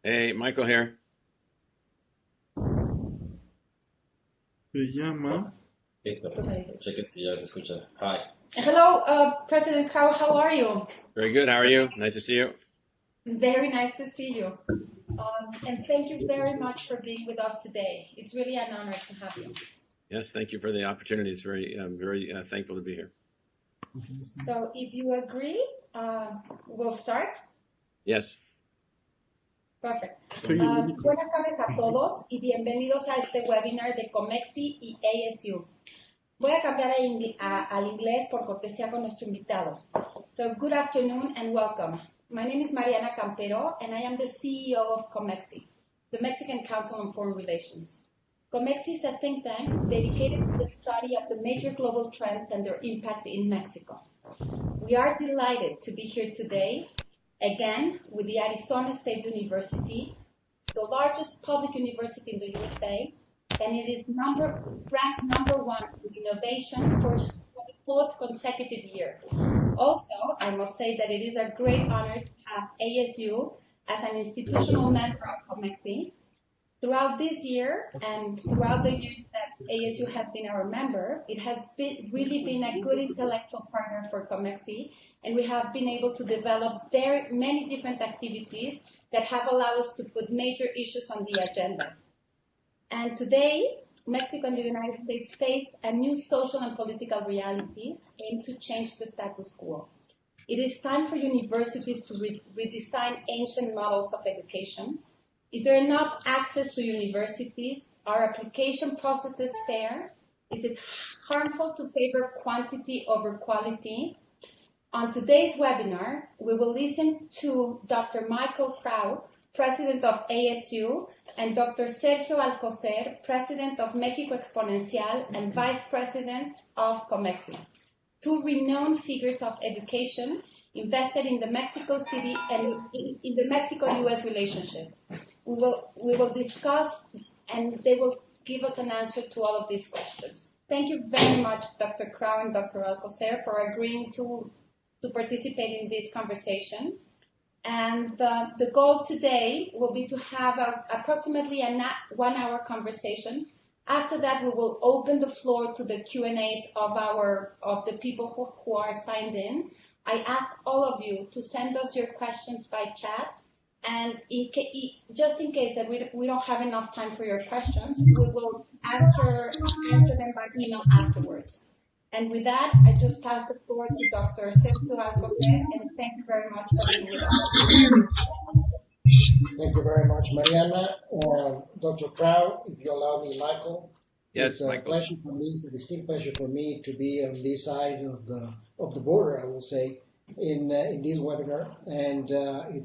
Hey, Michael here. Se llama. Listo. Check it si ya se escucha. Hi. Hello, President Crow, how are you? Very good. How are you? Nice to see you. Very nice to see you. And thank you very much for being with us today. It's really an honor to have you. Yes, thank you for the opportunity. It's very thankful to be here. So if you agree, we'll start. Yes. Perfect. Sí. Buenas tardes a todos y bienvenidos a este webinar de COMEXI y ASU. Voy a cambiar al inglés por cortesía con nuestro invitado. So good afternoon and welcome. My name is Mariana Campero and I am the CEO of COMEXI, the Mexican Council on Foreign Relations. COMEXI is a think tank dedicated to the study of the major global trends and their impact in Mexico. We are delighted to be here today, again, with the Arizona State University, the largest public university in the USA, and it is ranked number one in innovation for the fourth consecutive year. Also, I must say that it is a great honor to have ASU as an institutional member of COMEXI. Throughout this year and throughout the years that ASU has been our member, it has really been a good intellectual partner for COMEXI, and we have been able to develop very many different activities that have allowed us to put major issues on the agenda. And today, Mexico and the United States face a new social and political realities aimed to change the status quo. It is time for universities to redesign ancient models of education. Is there enough access to universities? Are application processes fair? Is it harmful to favor quantity over quality? On today's webinar, we will listen to Dr. Michael Crow, President of ASU, and Dr. Sergio Alcocer, President of México Exponencial and Vice President of COMEXI, two renowned figures of education invested in the Mexico City and in the Mexico-US relationship. We will discuss, and they will give us an answer to all of these questions. Thank you very much, Dr. Crow and Dr. Alcocer, for agreeing to participate in this conversation. And the goal today will be to have approximately a 1 hour conversation. After that, we will open the floor to the Q&As of the people who are signed in. I ask all of you to send us your questions by chat. And just in case that we don't have enough time for your questions, we will answer them by email afterwards. And with that, I just pass the floor to Dr. Sergio Alcocer, and thank you very much for being with us. Thank you very much, Mariana. Dr. Crow, if you allow me, Michael. Yes, it's a Michael. Pleasure for me. It's a distinct pleasure for me to be on this side of the border, I will say, in this webinar. And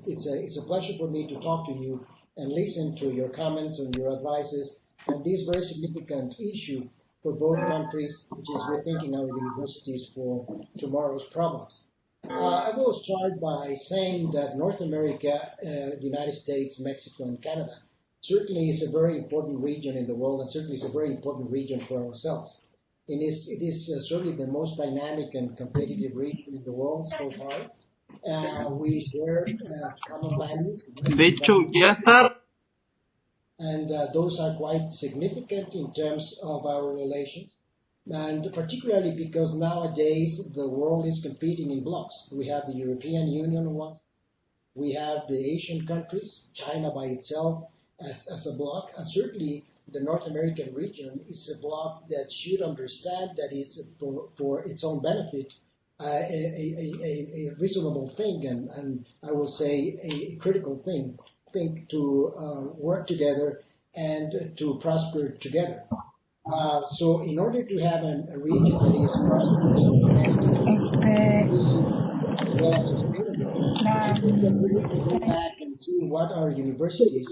it's a pleasure for me to talk to you and listen to your comments and your advices on this very significant issue for both countries, which is rethinking our universities for tomorrow's problems. I will start by saying that North America, the United States, Mexico, and Canada certainly is a very important region in the world, and certainly is a very important region for ourselves. It is certainly the most dynamic and competitive region in the world so far. We share common values. De hecho, ya está. And those are quite significant in terms of our relations. And particularly because nowadays the world is competing in blocks. We have the European Union once, we have the Asian countries, China by itself as a bloc, and certainly the North American region is a bloc that should understand that is for its own benefit a reasonable thing, and I will say a critical thing to work together and to prosper together. So in order to have a region that is prosperous and as well as sustainable, I think that we need to go back and see what our universities,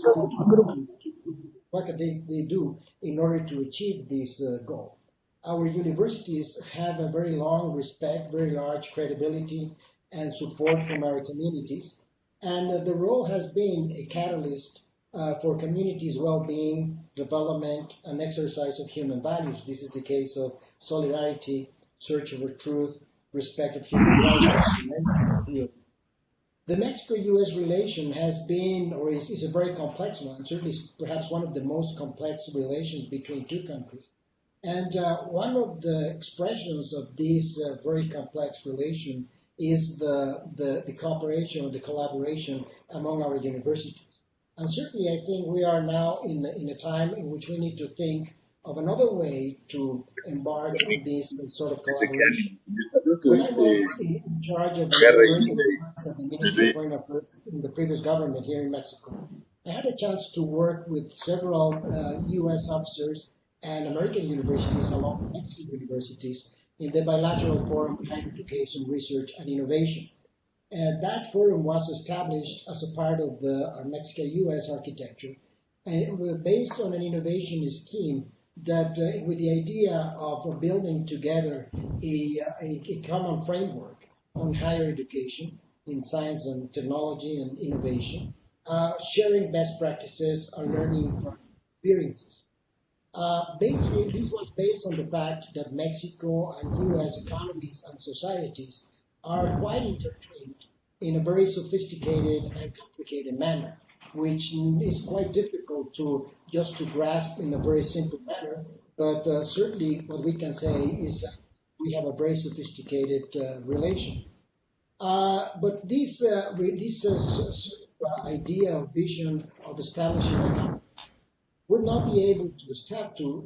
what can they do in order to achieve this goal. Our universities have a very long respect, very large credibility and support from our communities. And the role has been a catalyst for communities' well-being, development, and exercise of human values. This is the case of solidarity, search for truth, respect of human rights. The Mexico-U.S. relation has been, or is a very complex one, certainly perhaps one of the most complex relations between two countries. And one of the expressions of this very complex relation is the cooperation or the collaboration among our universities. And certainly I think we are now in a time in which we need to think of another way to embark on this sort of collaboration. When I was in charge of American Affairs at the Ministry of Foreign Affairs in the previous government here in Mexico, I had a chance to work with several U.S. officers and American universities along with Mexican universities in the bilateral forum on higher education, research, and innovation. And that forum was established as a part of our Mexico-U.S. architecture, and it was based on an innovation scheme that with the idea of building together a common framework on higher education in science and technology and innovation, sharing best practices and learning from experiences. Basically, this was based on the fact that Mexico and U.S. economies and societies are quite intertwined in a very sophisticated and complicated manner, which is quite difficult to just to grasp in a very simple manner. But certainly, what we can say is that we have a very sophisticated relation. But this idea or vision of establishing a company would not be able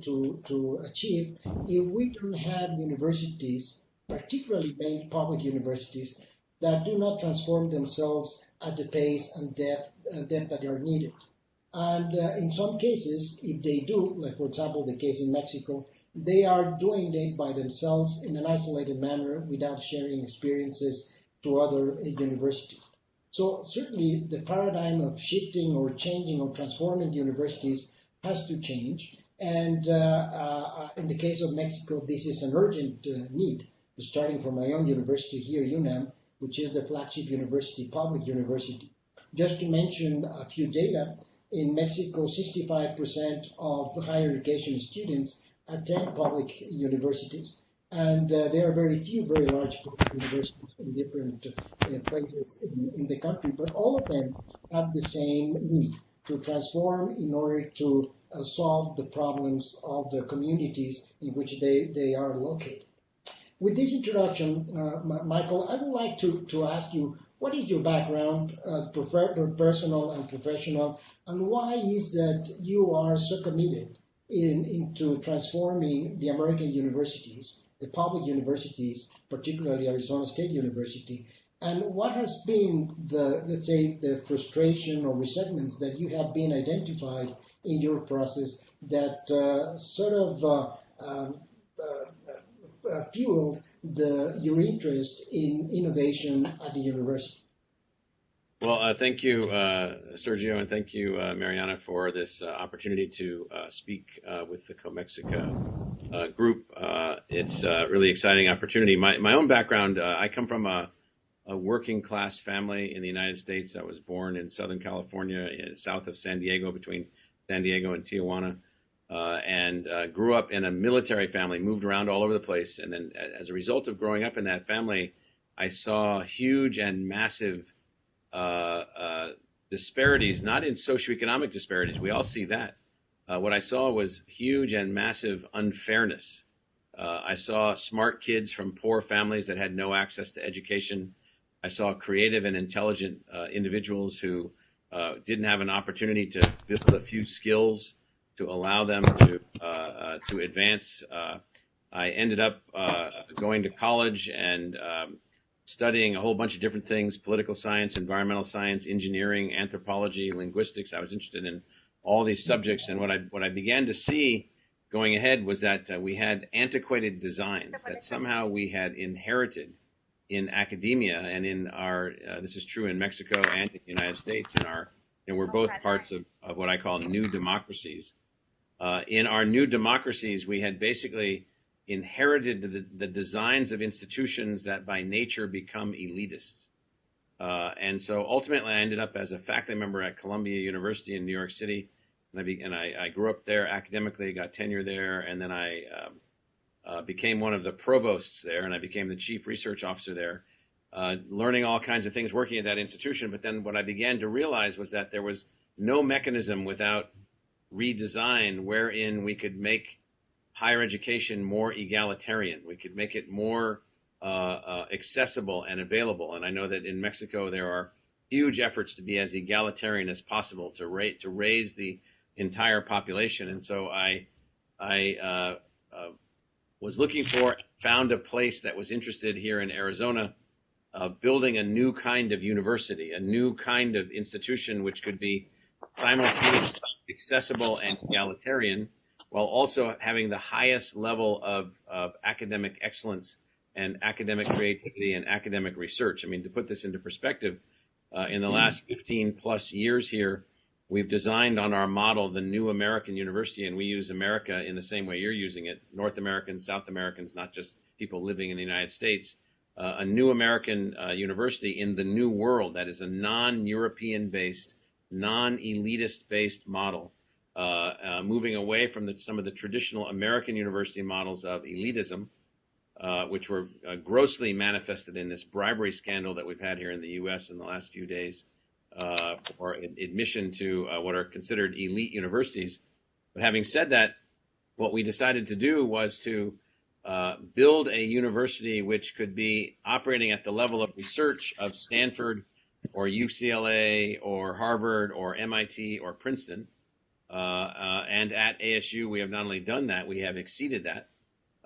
to achieve if we don't have universities, particularly main public universities, that do not transform themselves at the pace and depth that are needed. And in some cases, if they do, like for example the case in Mexico, they are doing it by themselves in an isolated manner without sharing experiences to other universities. So certainly the paradigm of shifting or changing or transforming universities has to change. And in the case of Mexico, this is an urgent need, starting from my own university here, UNAM, which is the flagship university, public university. Just to mention a few data, in Mexico, 65% of higher education students attend public universities. And there are very few very large public universities in different places in the country, but all of them have the same need to transform in order to solve the problems of the communities in which they are located. With this introduction, Michael, I would like to ask you, what is your background, personal and professional, and why is that you are so committed into transforming the American universities, the public universities, particularly Arizona State University, and what has been the, let's say, the frustration or resentments that you have been identified in your process that fueled your interest in innovation at the university? Well, thank you, Sergio, and thank you, Mariana, for this opportunity to speak with the COMEXI group. It's a really exciting opportunity. My own background, I come from a working class family in the United States. I was born in Southern California, south of San Diego, between San Diego and Tijuana, and grew up in a military family, moved around all over the place. And then as a result of growing up in that family, I saw huge and massive disparities, not in socioeconomic disparities. We all see that. What I saw was huge and massive unfairness. I saw smart kids from poor families that had no access to education. I saw creative and intelligent individuals who didn't have an opportunity to build a few skills to allow them to advance. I ended up going to college and studying a whole bunch of different things: political science, environmental science, engineering, anthropology, linguistics. I was interested in all these subjects, and what I began to see going ahead was that we had antiquated designs that somehow we had inherited in academia and in our, this is true in Mexico and in the United States, we're both parts of what I call new democracies. In our new democracies, we had basically inherited the designs of institutions that by nature become elitists. And so ultimately I ended up as a faculty member at Columbia University in New York City. And I grew up there academically, got tenure there, and then I became one of the provosts there, and I became the chief research officer there. learning all kinds of things working at that institution. But then what I began to realize was that there was no mechanism without redesign wherein we could make higher education more egalitarian. We could make it more accessible and available. And I know that in Mexico there are huge efforts to be as egalitarian as possible to raise the entire population. And so I was looking found a place that was interested here in Arizona, building a new kind of university, a new kind of institution which could be simultaneously accessible and egalitarian, while also having the highest level of academic excellence and academic creativity and academic research. I mean, to put this into perspective, in the last 15 plus years here, we've designed on our model the new American university, and we use America in the same way you're using it, North Americans, South Americans, not just people living in the United States, a new American university in the new world that is a non-European based, non-elitist based model, moving away from some of the traditional American university models of elitism, which were grossly manifested in this bribery scandal that we've had here in the U.S. in the last few days, for admission to what are considered elite universities. But having said that, what we decided to do was to build a university which could be operating at the level of research of Stanford or UCLA or Harvard or MIT or Princeton. And at ASU, we have not only done that, we have exceeded that.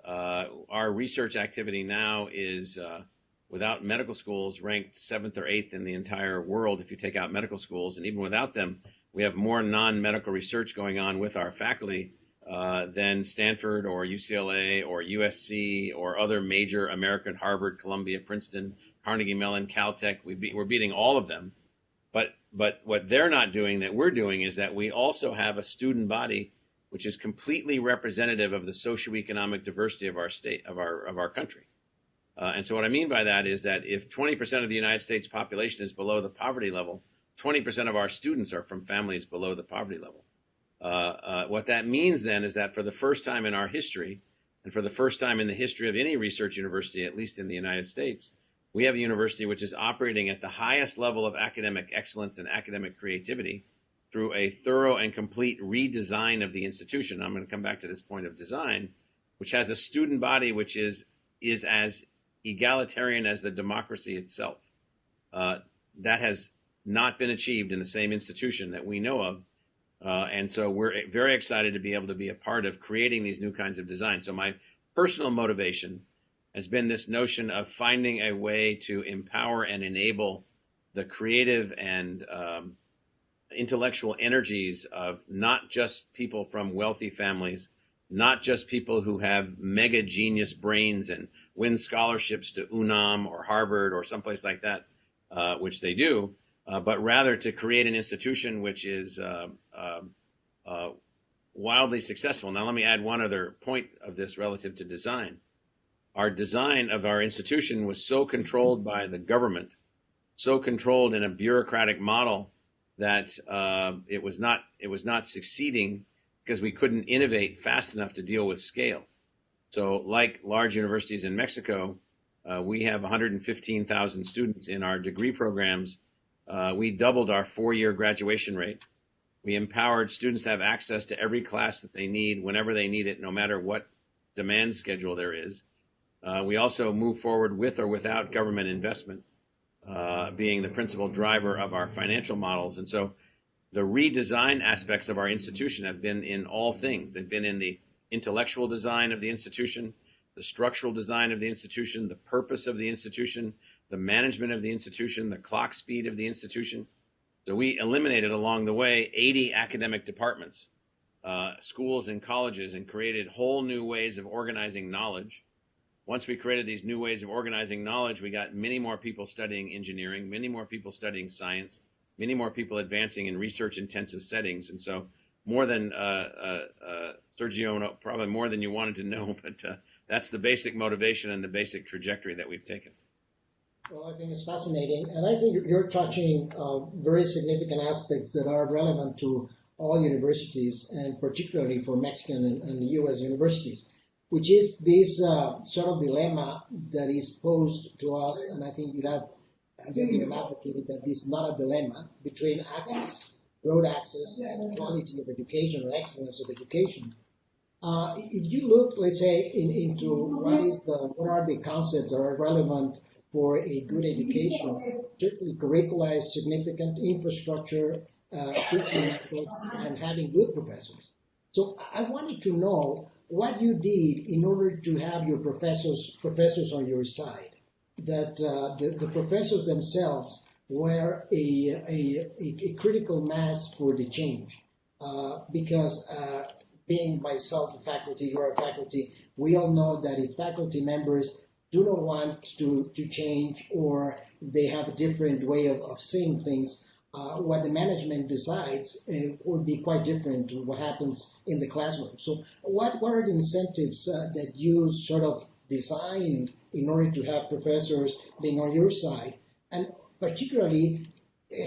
Our research activity now is, without medical schools, ranked 7th or 8th in the entire world if you take out medical schools. And even without them, we have more non-medical research going on with our faculty than Stanford or UCLA or USC or other major American, Harvard, Columbia, Princeton, Carnegie Mellon, Caltech. We're beating all of them. But what they're not doing that we're doing is that we also have a student body which is completely representative of the socioeconomic diversity of our state, of our country. And so what I mean by that is that if 20% of the United States population is below the poverty level, 20% of our students are from families below the poverty level. What that means then is that for the first time in our history, and for the first time in the history of any research university, at least in the United States, we have a university which is operating at the highest level of academic excellence and academic creativity through a thorough and complete redesign of the institution. I'm going to come back to this point of design, which has a student body which is as egalitarian as the democracy itself. That has not been achieved in the same institution that we know of. And so we're very excited to be able to be a part of creating these new kinds of designs. So my personal motivation has been this notion of finding a way to empower and enable the creative and intellectual energies of not just people from wealthy families, not just people who have mega genius brains and win scholarships to UNAM or Harvard or someplace like that, which they do, but rather to create an institution which is wildly successful. Now, let me add one other point of this relative to design. Our design of our institution was so controlled by the government, so controlled in a bureaucratic model that it was not succeeding because we couldn't innovate fast enough to deal with scale. So like large universities in Mexico, we have 115,000 students in our degree programs. We doubled our 4-year graduation rate. We empowered students to have access to every class that they need whenever they need it, no matter what demand schedule there is. We also move forward with or without government investment, being the principal driver of our financial models. And so the redesign aspects of our institution have been in all things. They've been in the intellectual design of the institution, the structural design of the institution, the purpose of the institution, the management of the institution, the clock speed of the institution. So we eliminated along the way 80 academic departments, schools and colleges, and created whole new ways of organizing knowledge. Once we created these new ways of organizing knowledge, we got many more people studying engineering, many more people studying science, many more people advancing in research-intensive settings. And so more than, Sergio, probably more than you wanted to know, but that's the basic motivation and the basic trajectory that we've taken. Well, I think it's fascinating, and I think you're touching very significant aspects that are relevant to all universities, and particularly for Mexican and U.S. universities. which is this sort of dilemma that is posed to us, and I think you have been advocated that this is not a dilemma between access, broad access, and quality of education or excellence of education. If you look, let's say, into what are the concepts that are relevant for a good education, certainly curricula is significant, infrastructure, teaching methods, and having good professors. So I wanted to know what you did in order to have your professors on your side, that the professors themselves were a critical mass for the change, because being myself a faculty, you are a faculty, we all know that if faculty members do not want to change, or they have a different way of seeing things, what the management decides would be quite different to what happens in the classroom. So what are the incentives that you sort of designed in order to have professors being on your side? And particularly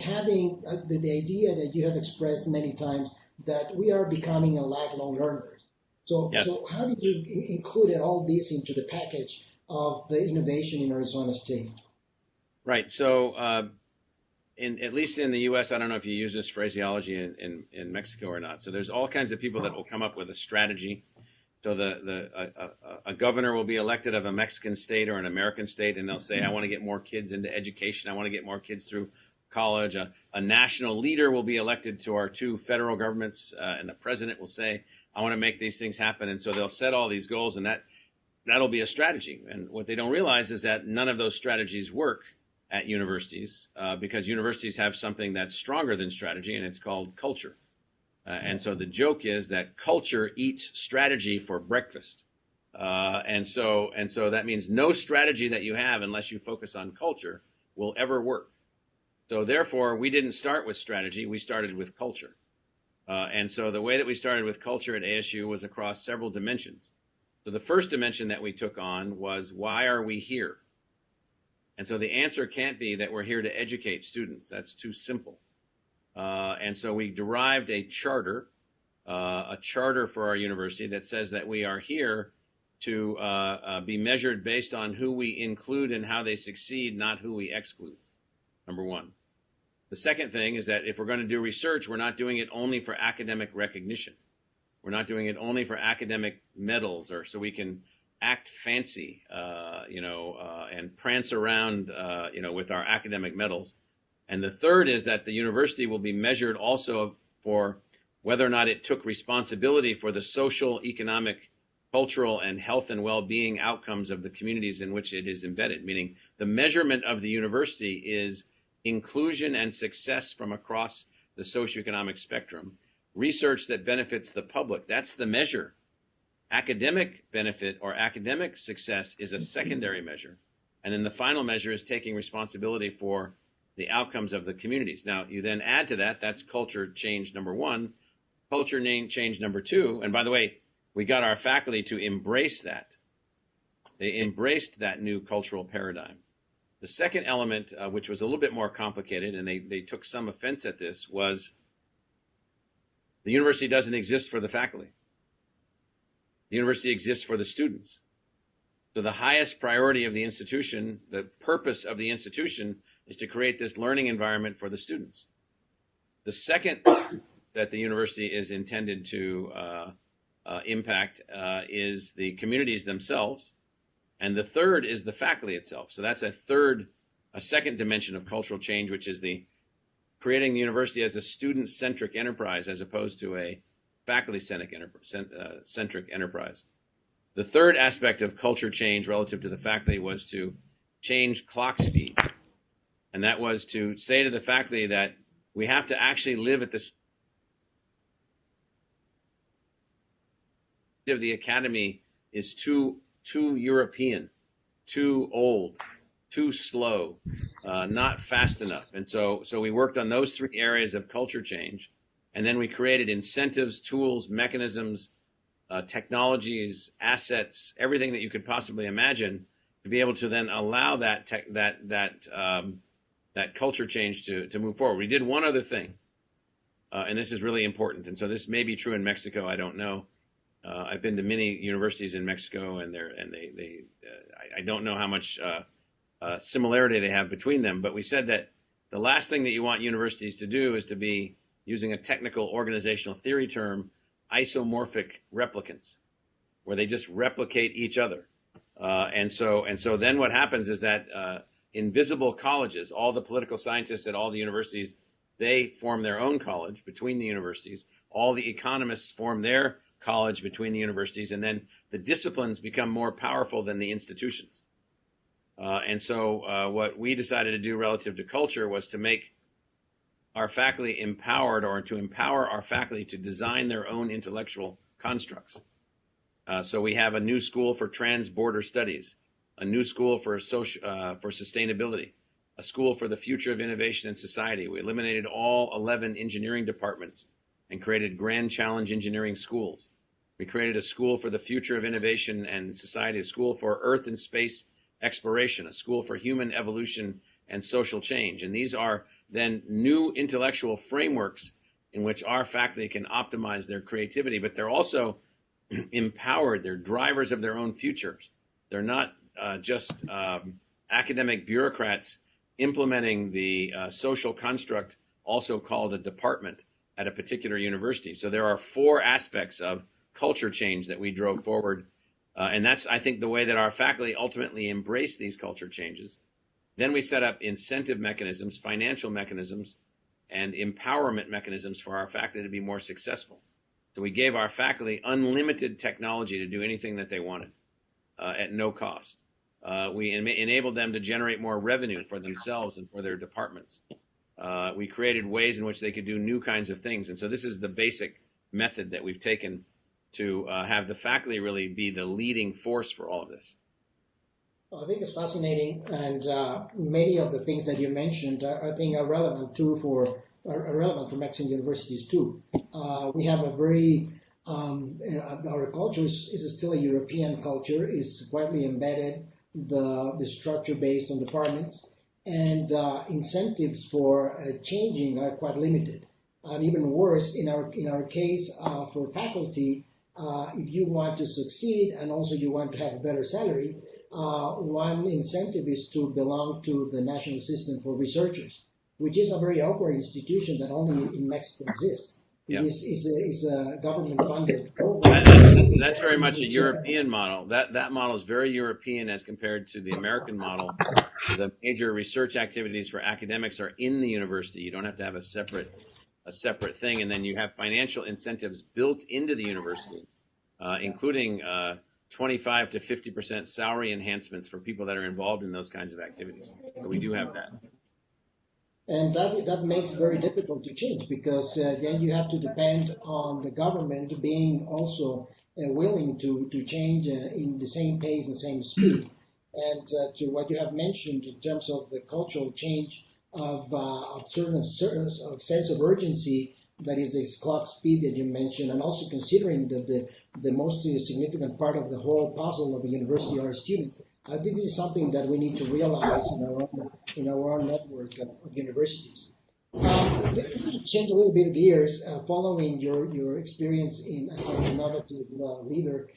having the idea that you have expressed many times that we are becoming a lifelong learners. So, Yes. So how did you include all this into the package of the innovation in Arizona State? Right. So, at least in the U.S., I don't know if you use this phraseology in Mexico or not. So there's all kinds of people that will come up with a strategy. So a governor will be elected of a Mexican state or an American state, and they'll say, I want to get more kids into education. I want to get more kids through college. A national leader will be elected to our two federal governments, and the president will say, I want to make these things happen. And so they'll set all these goals, and that'll be a strategy. And what they don't realize is that none of those strategies work at universities, because universities have something that's stronger than strategy, and it's called culture. And so the joke is that culture eats strategy for breakfast. And so that means no strategy that you have, unless you focus on culture, will ever work. So therefore, we didn't start with strategy, we started with culture. And so the way that we started with culture at ASU was across several dimensions. So the first dimension that we took on was, why are we here? And so the answer can't be that we're here to educate students. That's too simple. And so we derived a charter for our university that says that we are here to be measured based on who we include and how they succeed, not who we exclude, number one. The second thing is that if we're going to do research, we're not doing it only for academic recognition. We're not doing it only for academic medals or so we can act fancy, and prance around, with our academic medals. And the third is that the university will be measured also for whether or not it took responsibility for the social, economic, cultural, and health and well-being outcomes of the communities in which it is embedded, meaning the measurement of the university is inclusion and success from across the socioeconomic spectrum. Research that benefits the public, that's the measure. Academic benefit or academic success is a secondary measure. And then the final measure is taking responsibility for the outcomes of the communities. Now, you then add to that, that's culture change number one, culture change number two. And by the way, we got our faculty to embrace that. They embraced that new cultural paradigm. The second element, which was a little bit more complicated, and they took some offense at this, was the university doesn't exist for the faculty. The university exists for the students. So the highest priority of the institution, the purpose of the institution, is to create this learning environment for the students. The second that the university is intended to impact is the communities themselves. And the third is the faculty itself. So that's a second dimension of cultural change, which is the creating the university as a student-centric enterprise as opposed to a faculty-centric enterprise. The third aspect of culture change relative to the faculty was to change clock speed. And that was to say to the faculty that we have to actually live at the of the academy is too European, too old, too slow, not fast enough. And so we worked on those three areas of culture change. And then we created incentives, tools, mechanisms, technologies, assets, everything that you could possibly imagine to be able to then allow that culture change to move forward. We did one other thing, and this is really important. And so this may be true in Mexico, I don't know. I've been to many universities in Mexico, and I don't know how much similarity they have between them, but we said that the last thing that you want universities to do is to be, using a technical organizational theory term, isomorphic replicants, where they just replicate each other. And so then what happens is that invisible colleges, all the political scientists at all the universities, they form their own college between the universities. All the economists form their college between the universities, and then the disciplines become more powerful than the institutions. And so what we decided to do relative to culture was to make our faculty empowered, or to empower our faculty to design their own intellectual constructs. So we have a new school for trans-border studies, a new school for sustainability, a school for the future of innovation in society. We eliminated all 11 engineering departments and created Grand Challenge Engineering schools. We created a school for the future of innovation and society, a school for Earth and space exploration, a school for human evolution and social change. And these are then new intellectual frameworks in which our faculty can optimize their creativity, but they're also empowered. They're drivers of their own futures. They're not just academic bureaucrats implementing the social construct, also called a department, at a particular university. So there are 4 aspects of culture change that we drove forward. And that's, I think, the way that our faculty ultimately embrace these culture changes. Then we set up incentive mechanisms, financial mechanisms, and empowerment mechanisms for our faculty to be more successful. So we gave our faculty unlimited technology to do anything that they wanted at no cost. We enabled them to generate more revenue for themselves and for their departments. We created ways in which they could do new kinds of things. And so this is the basic method that we've taken to have the faculty really be the leading force for all of this. I think it's fascinating, and many of the things that you mentioned, I think, are relevant for Mexican universities too. We have a very our culture is still a European culture, is widely embedded. The structure based on departments, and incentives for changing are quite limited. And even worse, in our case, for faculty, if you want to succeed and also you want to have a better salary, one incentive is to belong to the National System for Researchers, which is a very awkward institution that only in Mexico exists. Yeah. It is a government-funded That's very much a European model. That model is very European as compared to the American model. The major research activities for academics are in the university. You don't have to have a separate thing, and then you have financial incentives built into the university, including 25 to 50% salary enhancements for people that are involved in those kinds of activities. So we do have that. And that makes it very difficult to change, because then you have to depend on the government being also willing to change in the same pace and same speed. And to what you have mentioned in terms of the cultural change of certain sense of urgency, that is this clock speed that you mentioned, and also considering that the most significant part of the whole puzzle of a university are students. I think this is something that we need to realize in our own network of universities. Let me change a little bit of gears. Following your experience as an innovative leader,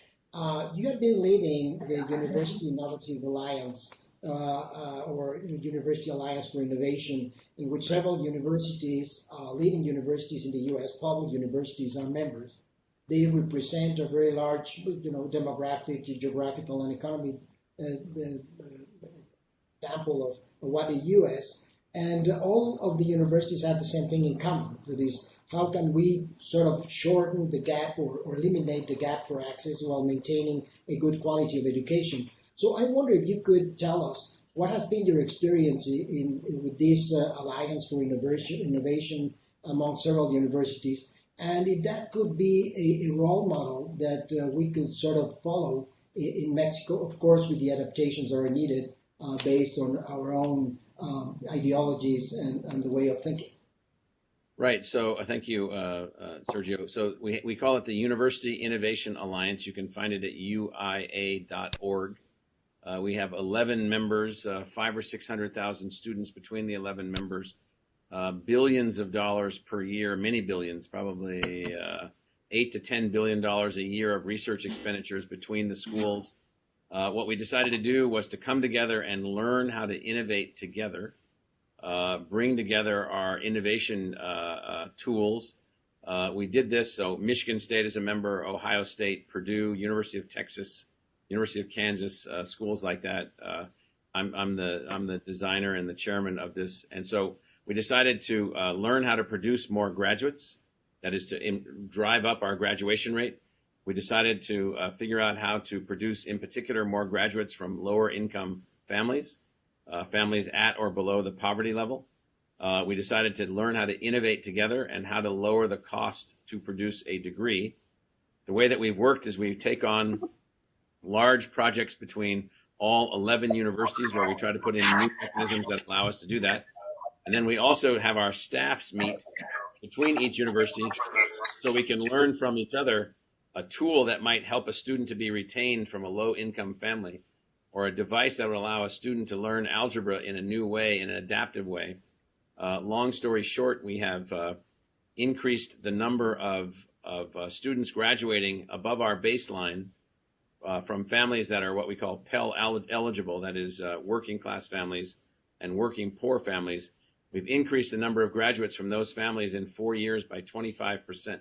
you have been leading the University Innovative Alliance, or University Alliance for Innovation, in which several universities, leading universities in the U.S., public universities, are members. They represent a very large, demographic, geographical, and economic example of what the U.S. and all of the universities have the same thing in common. That is, how can we sort of shorten the gap or eliminate the gap for access while maintaining a good quality of education? So I wonder if you could tell us what has been your experience with this Alliance for Innovation among several universities, and if that could be a role model that we could sort of follow in Mexico, of course, with the adaptations that are needed based on our own ideologies and the way of thinking. Right. So thank you, Sergio. So we call it the University Innovation Alliance. You can find it at uia.org. We have 11 members, 500,000 or 600,000 students between the 11 members, billions of dollars per year, many billions, probably $8 to $10 billion a year of research expenditures between the schools. What we decided to do was to come together and learn how to innovate together, bring together our innovation tools. We did this, so Michigan State is a member, Ohio State, Purdue, University of Texas, University of Kansas, schools like that. I'm the designer and the chairman of this, and so we decided to learn how to produce more graduates. That is to drive up our graduation rate. We decided to figure out how to produce, in particular, more graduates from lower income families, families at or below the poverty level. We decided to learn how to innovate together and how to lower the cost to produce a degree. The way that we've worked is we take on large projects between all 11 universities where we try to put in new mechanisms that allow us to do that. And then we also have our staffs meet between each university so we can learn from each other a tool that might help a student to be retained from a low-income family, or a device that would allow a student to learn algebra in a new way, in an adaptive way. Long story short, we have increased the number of students graduating above our baseline from families that are what we call Pell eligible, that is working class families and working poor families. We've increased the number of graduates from those families in 4 years by 25%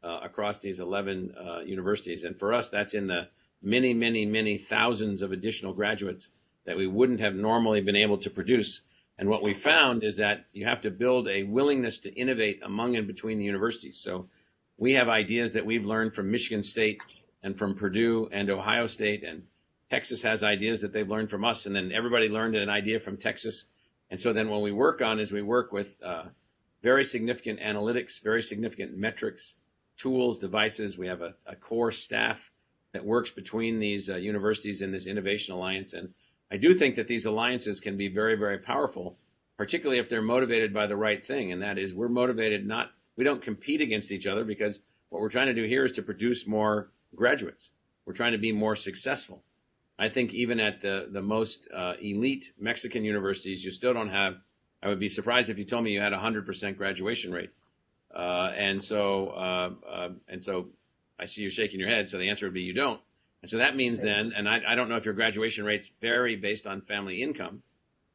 across these 11 universities. And for us, that's in the many, many, many thousands of additional graduates that we wouldn't have normally been able to produce. And what we found is that you have to build a willingness to innovate among and between the universities. So we have ideas that we've learned from Michigan State and from Purdue and Ohio State, and Texas has ideas that they've learned from us, and then everybody learned an idea from Texas. And so then what we work on is we work with very significant analytics, very significant metrics, tools, devices. We have a core staff that works between these universities in this innovation alliance. And I do think that these alliances can be very, very powerful, particularly if they're motivated by the right thing. And that is, we're motivated we don't compete against each other, because what we're trying to do here is to produce more graduates. We're trying to be more successful. I think even at the most elite Mexican universities, you still don't have, I would be surprised if you told me you had 100% graduation rate. And so I see you shaking your head, so the answer would be you don't. And so that means then, and I don't know if your graduation rates vary based on family income,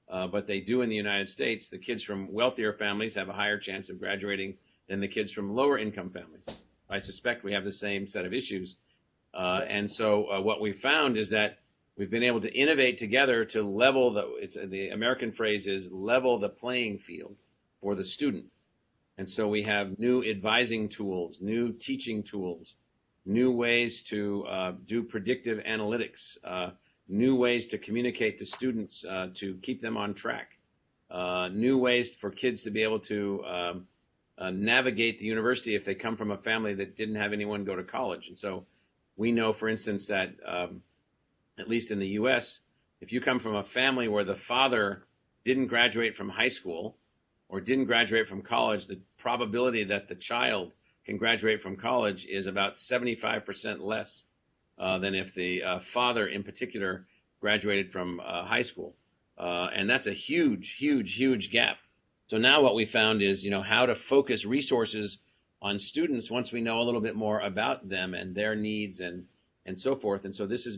but they do in the United States. The kids from wealthier families have a higher chance of graduating than the kids from lower income families. I suspect we have the same set of issues. And so what we found is that we've been able to innovate together to level the American phrase is level the playing field for the student. And so we have new advising tools, new teaching tools, new ways to do predictive analytics, new ways to communicate to students to keep them on track, new ways for kids to be able to navigate the university if they come from a family that didn't have anyone go to college. And so we know, for instance, that at least in the U.S., if you come from a family where the father didn't graduate from high school or didn't graduate from college, the probability that the child can graduate from college is about 75% less than if the father in particular graduated from high school. And that's a huge, huge, huge gap. So now what we found is, how to focus resources on students once we know a little bit more about them and their needs and so forth. And so this has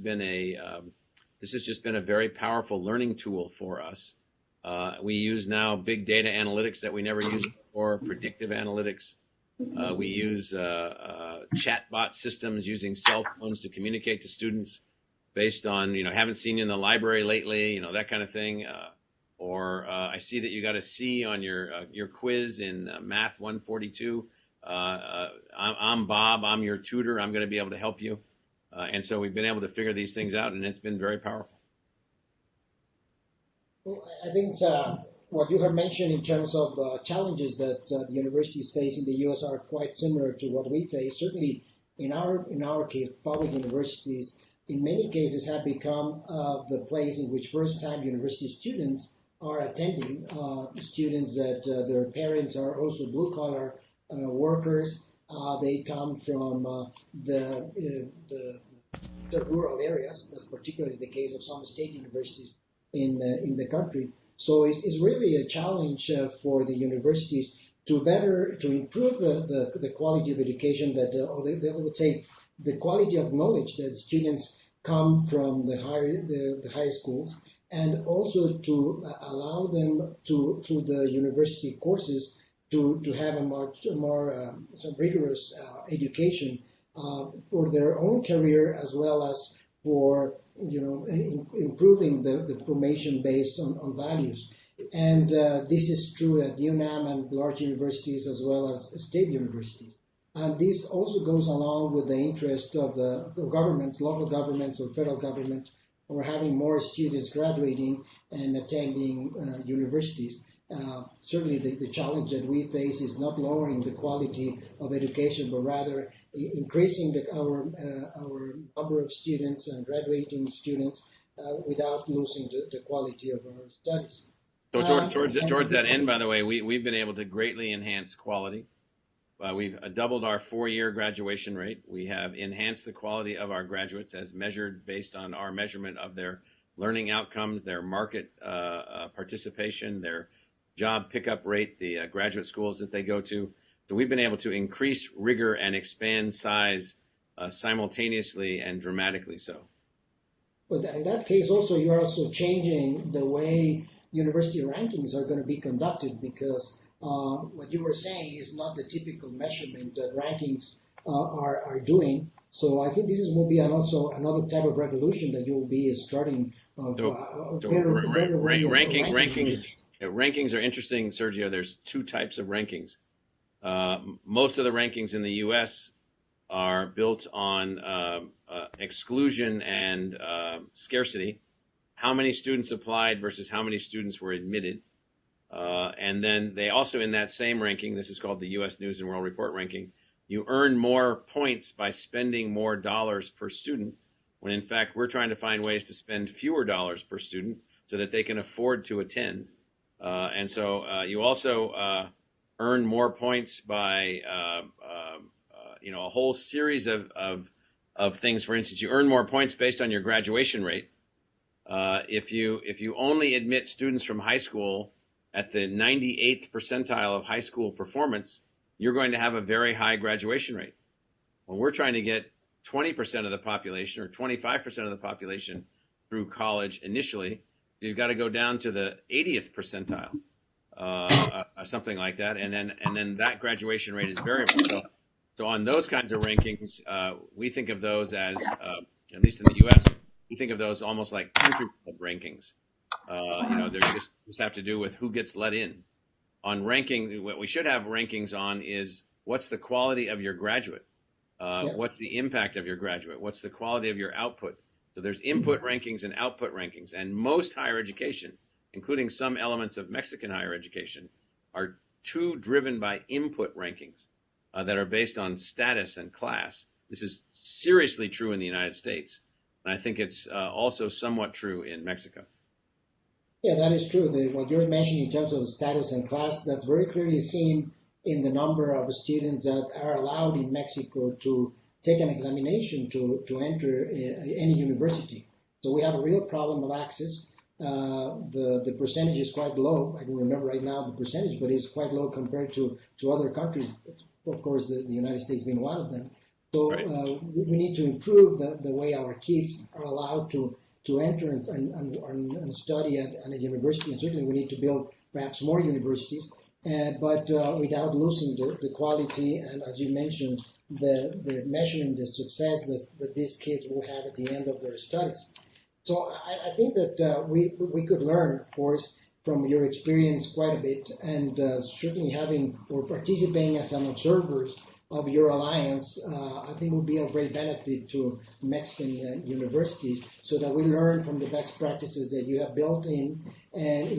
just been a very powerful learning tool for us. We use now big data analytics that we never used before, predictive analytics. We use chatbot systems using cell phones to communicate to students based on, haven't seen you in the library lately, that kind of thing. Or I see that you got a C on your quiz in Math 142. I'm Bob, I'm your tutor, I'm going to be able to help you. And so we've been able to figure these things out, and it's been very powerful. Well, I think what you have mentioned in terms of the challenges that the universities face in the U.S. are quite similar to what we face. Certainly, in our case, public universities, in many cases, have become the place in which first-time university students are attending. Students that their parents are also blue-collar workers. They come from the rural areas. That's particularly the case of some state universities in the country. So it's really a challenge for the universities to improve the quality of education that I would say the quality of knowledge that students come from the high schools, and also to allow them to through the university courses to have a much more some rigorous education for their own career, as well as for improving the formation based on values. And this is true at UNAM and large universities as well as state universities. And this also goes along with the interest of the governments, local governments or federal government, or having more students graduating and attending universities. Certainly the challenge that we face is not lowering the quality of education, but rather increasing our number of students and graduating students without losing the quality of our studies. So towards that end, by the way, we've been able to greatly enhance quality. We've doubled our 4-year graduation rate. We have enhanced the quality of our graduates as measured based on our measurement of their learning outcomes, their market participation, their job pickup rate, the graduate schools that they go to. So we've been able to increase rigor and expand size simultaneously and dramatically so. But in that case also, you're also changing the way university rankings are going to be conducted, because what you were saying is not the typical measurement that rankings are doing. So I think will be also another type of revolution that you will be starting. Rankings are interesting, Sergio. There's 2 types of rankings. Most of the rankings in the U.S. are built on exclusion and scarcity. How many students applied versus how many students were admitted. And then they also, in that same ranking, this is called the U.S. News and World Report ranking, you earn more points by spending more dollars per student, when in fact we're trying to find ways to spend fewer dollars per student so that they can afford to attend. And so you also earn more points by a whole series of things. For instance, you earn more points based on your graduation rate. If you only admit students from high school at the 98th percentile of high school performance, you're going to have a very high graduation rate. When we're trying to get 20% of the population or 25% of the population through college initially, you've got to go down to the 80th percentile, something like that, and then that graduation rate is variable. So on those kinds of rankings, we think of those as, at least in the U.S., we think of those almost like country club rankings. They just have to do with who gets let in. On ranking, what we should have rankings on is what's the quality of your graduate, what's the impact of your graduate, what's the quality of your output. So there's input rankings and output rankings, and most higher education, including some elements of Mexican higher education, are too driven by input rankings that are based on status and class. This is seriously true in the United States, and I think it's also somewhat true in Mexico. Yeah, that is true. What you're mentioning in terms of status and class, that's very clearly seen in the number of students that are allowed in Mexico to take an examination to enter any university. So we have a real problem of access. The percentage is quite low. I don't remember right now the percentage, but it's quite low compared to other countries. Of course, the United States being one of them. So we need to improve the way our kids are allowed to enter and study at a university, and certainly we need to build perhaps more universities, but without losing the quality and, as you mentioned, the measuring the success that these kids will have at the end of their studies. So I think that we could learn, of course, from your experience quite a bit, and certainly having or participating as an observers of your alliance, I think would be of great benefit to Mexican universities, so that we learn from the best practices that you have built in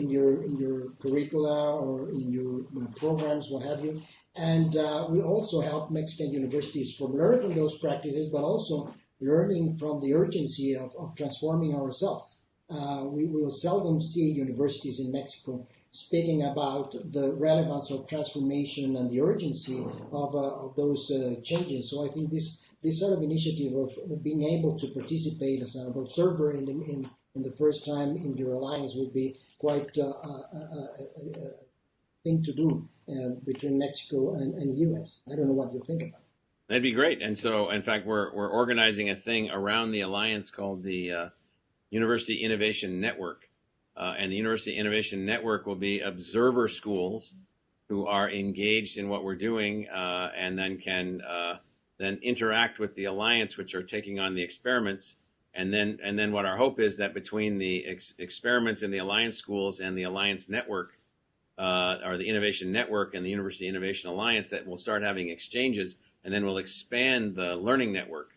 your curricula or in your programs, what have you. And we also help Mexican universities from learning from those practices, but also learning from the urgency of transforming ourselves. We will seldom see universities in Mexico speaking about the relevance of transformation and the urgency of those changes. So I think this sort of initiative of being able to participate as an observer in the first time in your alliance would be quite a thing to do. between Mexico and U.S. I don't know what you think about it. That'd be great. And so, in fact, we're organizing a thing around the alliance called the University Innovation Network. And the University Innovation Network will be observer schools who are engaged in what we're doing and then can then interact with the alliance, which are taking on the experiments. And then what our hope is that between the experiments in the alliance schools and the alliance network, or the Innovation Network and the University Innovation Alliance, that we'll start having exchanges, and then we'll expand the learning network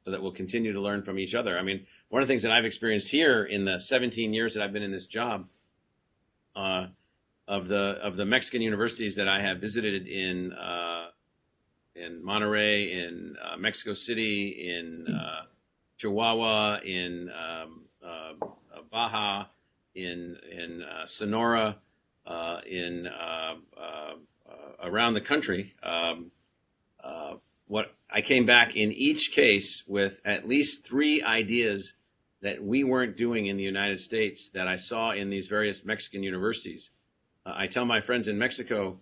so that we'll continue to learn from each other. I mean, one of the things that I've experienced here in the 17 years that I've been in this job, of the Mexican universities that I have visited in Monterrey, in Mexico City, in Chihuahua, in Baja, in Sonora, around the country. What I came back in each case with at least 3 ideas that we weren't doing in the United States that I saw in these various Mexican universities. I tell my friends in Mexico,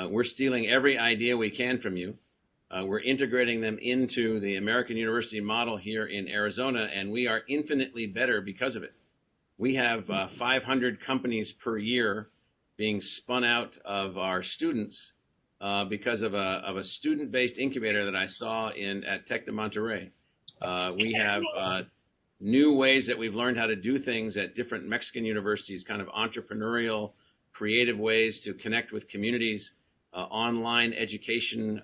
we're stealing every idea we can from you. We're integrating them into the American university model here in Arizona, and we are infinitely better because of it. We have 500 companies per year being spun out of our students because of a student-based incubator that I saw at Tec de Monterrey. We have new ways that we've learned how to do things at different Mexican universities, kind of entrepreneurial, creative ways to connect with communities, online education,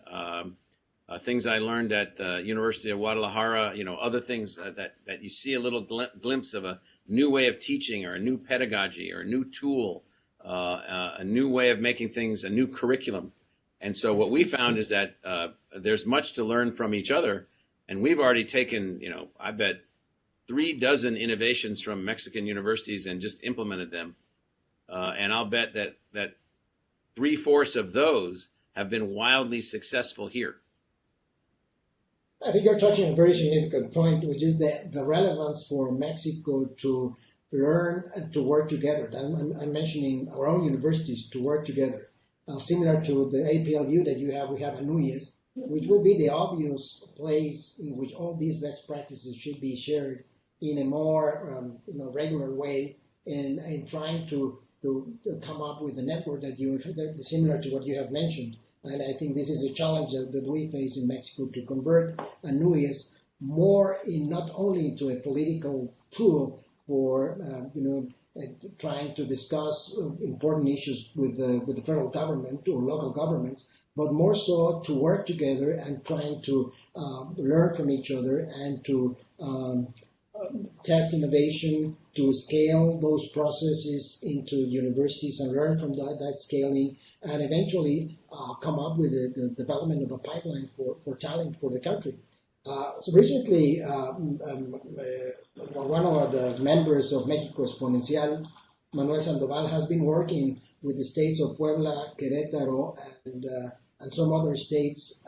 things I learned at University of Guadalajara, other things that you see a little glimpse of a new way of teaching or a new pedagogy or a new tool, a new way of making things, a new curriculum. And so what we found is that there's much to learn from each other. And we've already taken, I bet 3 dozen innovations from Mexican universities and just implemented them. And I'll bet that 3/4 of those have been wildly successful here. I think you're touching a very significant point, which is the relevance for Mexico to learn and to work together. I'm mentioning our own universities to work together. Similar to the APLU that you have, we have ANUYES, which would be the obvious place in which all these best practices should be shared in a more regular way, and trying to come up with a network that similar to what you have mentioned. And I think this is a challenge that we face in Mexico, to convert ANUYES more in not only into a political tool for trying to discuss important issues with the federal government or local governments, but more so to work together and trying to learn from each other and to test innovation, to scale those processes into universities and learn from that scaling, and eventually come up with the development of a pipeline for talent for the country. So recently, one of the members of Mexico Exponencial, Manuel Sandoval, has been working with the states of Puebla, Querétaro, and some other states,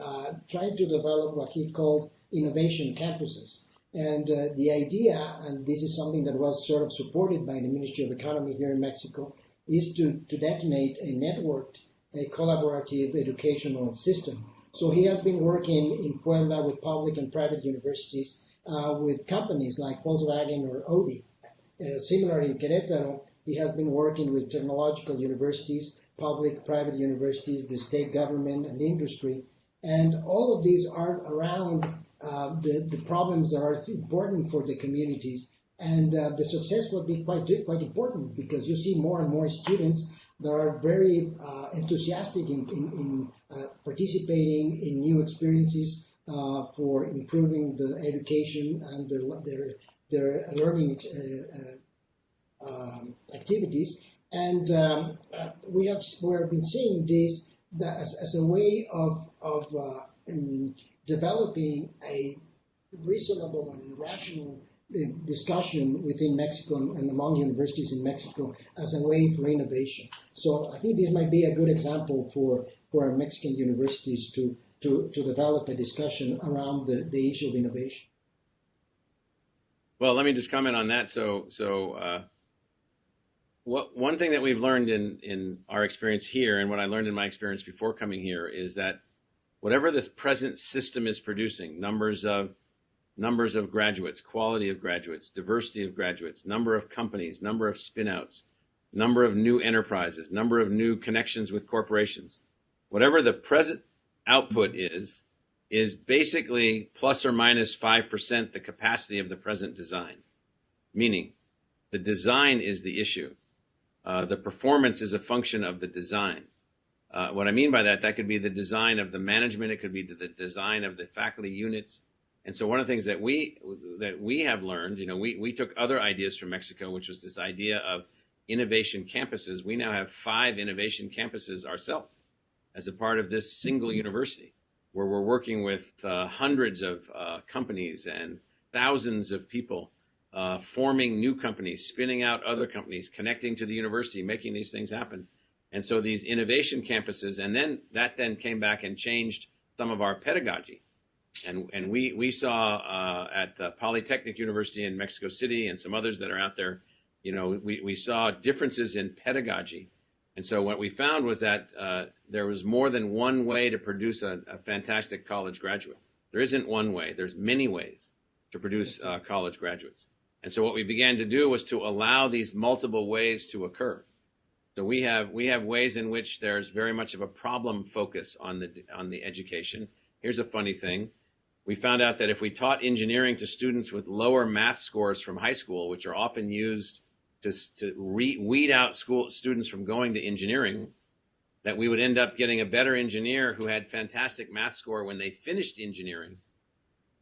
trying to develop what he called innovation campuses. And the idea, and this is something that was sort of supported by the Ministry of Economy here in Mexico, is to detonate a networked, a collaborative educational system. So he has been working in Puebla with public and private universities, with companies like Volkswagen or Audi. Similarly, in Querétaro, he has been working with technological universities, public, private universities, the state government, and industry. And all of these are around the problems that are important for the communities. And the success will be quite important, because you see more and more students that are very enthusiastic in participating in new experiences for improving the education and their learning activities. And we've been seeing this as a way of developing a reasonable and rational discussion within Mexico and among universities in Mexico as a way for innovation. So I think this might be a good example for our Mexican universities to develop a discussion around the issue of innovation. Well, let me just comment on that. So one thing that we've learned in our experience here, and what I learned in my experience before coming here, is that whatever this present system is producing, numbers of graduates, quality of graduates, diversity of graduates, number of companies, number of spinouts, number of new enterprises, number of new connections with corporations, whatever the present output is basically plus or minus 5% the capacity of the present design. Meaning, the design is the issue. The performance is a function of the design. What I mean by that, that could be the design of the management, it could be the design of the faculty units. And so one of the things that we have learned, we took other ideas from Mexico, which was this idea of innovation campuses. We now have 5 innovation campuses ourselves as a part of this single university, where we're working with hundreds of companies and thousands of people, forming new companies, spinning out other companies, connecting to the university, making these things happen. And so these innovation campuses, and then that came back and changed some of our pedagogy. And we saw at Polytechnic University in Mexico City and some others that are out there, we saw differences in pedagogy. And so what we found was that there was more than one way to produce a fantastic college graduate. There isn't one way. There's many ways to produce college graduates. And so what we began to do was to allow these multiple ways to occur. So we have ways in which there's very much of a problem focus on the education. Here's a funny thing. We found out that if we taught engineering to students with lower math scores from high school, which are often used to weed out students from going to engineering, that we would end up getting a better engineer who had fantastic math score when they finished engineering,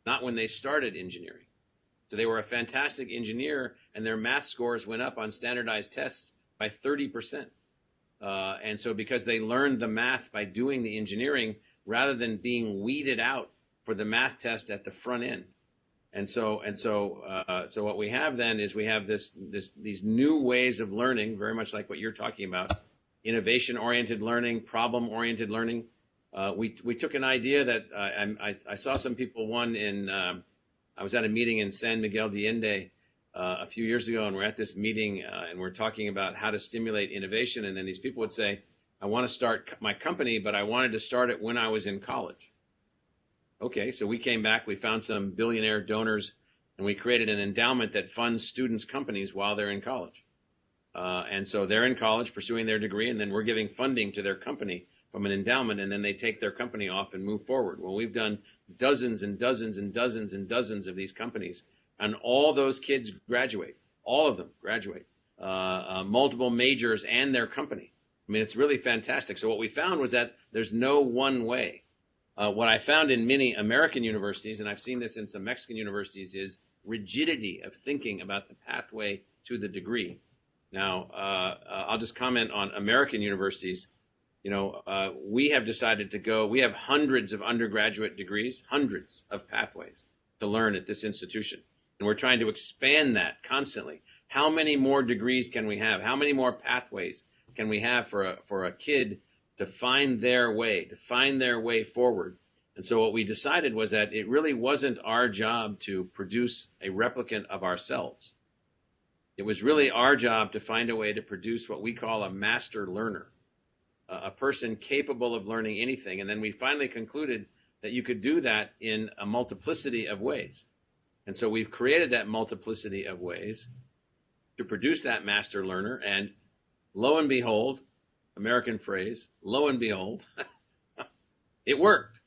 not when they started engineering. So they were a fantastic engineer, and their math scores went up on standardized tests by 30%. And so because they learned the math by doing the engineering, rather than being weeded out for the math test at the front end. And so what we have then is we have these new ways of learning, very much like what you're talking about, innovation-oriented learning, problem-oriented learning. We took an idea that I saw some people, I was at a meeting in San Miguel de Allende a few years ago, and we're at this meeting and we're talking about how to stimulate innovation. And then these people would say, I want to start my company, but I wanted to start it when I was in college. Okay, so we came back, we found some billionaire donors, and we created an endowment that funds students' companies while they're in college. And so they're in college pursuing their degree, and then we're giving funding to their company from an endowment, and then they take their company off and move forward. Well, we've done dozens and dozens and dozens and dozens of these companies, and all those kids graduate. All of them graduate. Multiple majors and their company. I mean, it's really fantastic. So what we found was that there's no one way. What I found in many American universities, and I've seen this in some Mexican universities, is rigidity of thinking about the pathway to the degree. Now, I'll just comment on American universities. We have decided we have hundreds of undergraduate degrees, hundreds of pathways to learn at this institution. And we're trying to expand that constantly. How many more degrees can we have? How many more pathways can we have for a kid to find their way forward? And so what we decided was that it really wasn't our job to produce a replicant of ourselves. It was really our job to find a way to produce what we call a master learner, a person capable of learning anything. And then we finally concluded that you could do that in a multiplicity of ways. And so we've created that multiplicity of ways to produce that master learner. And lo and behold, American phrase, lo and behold, it worked.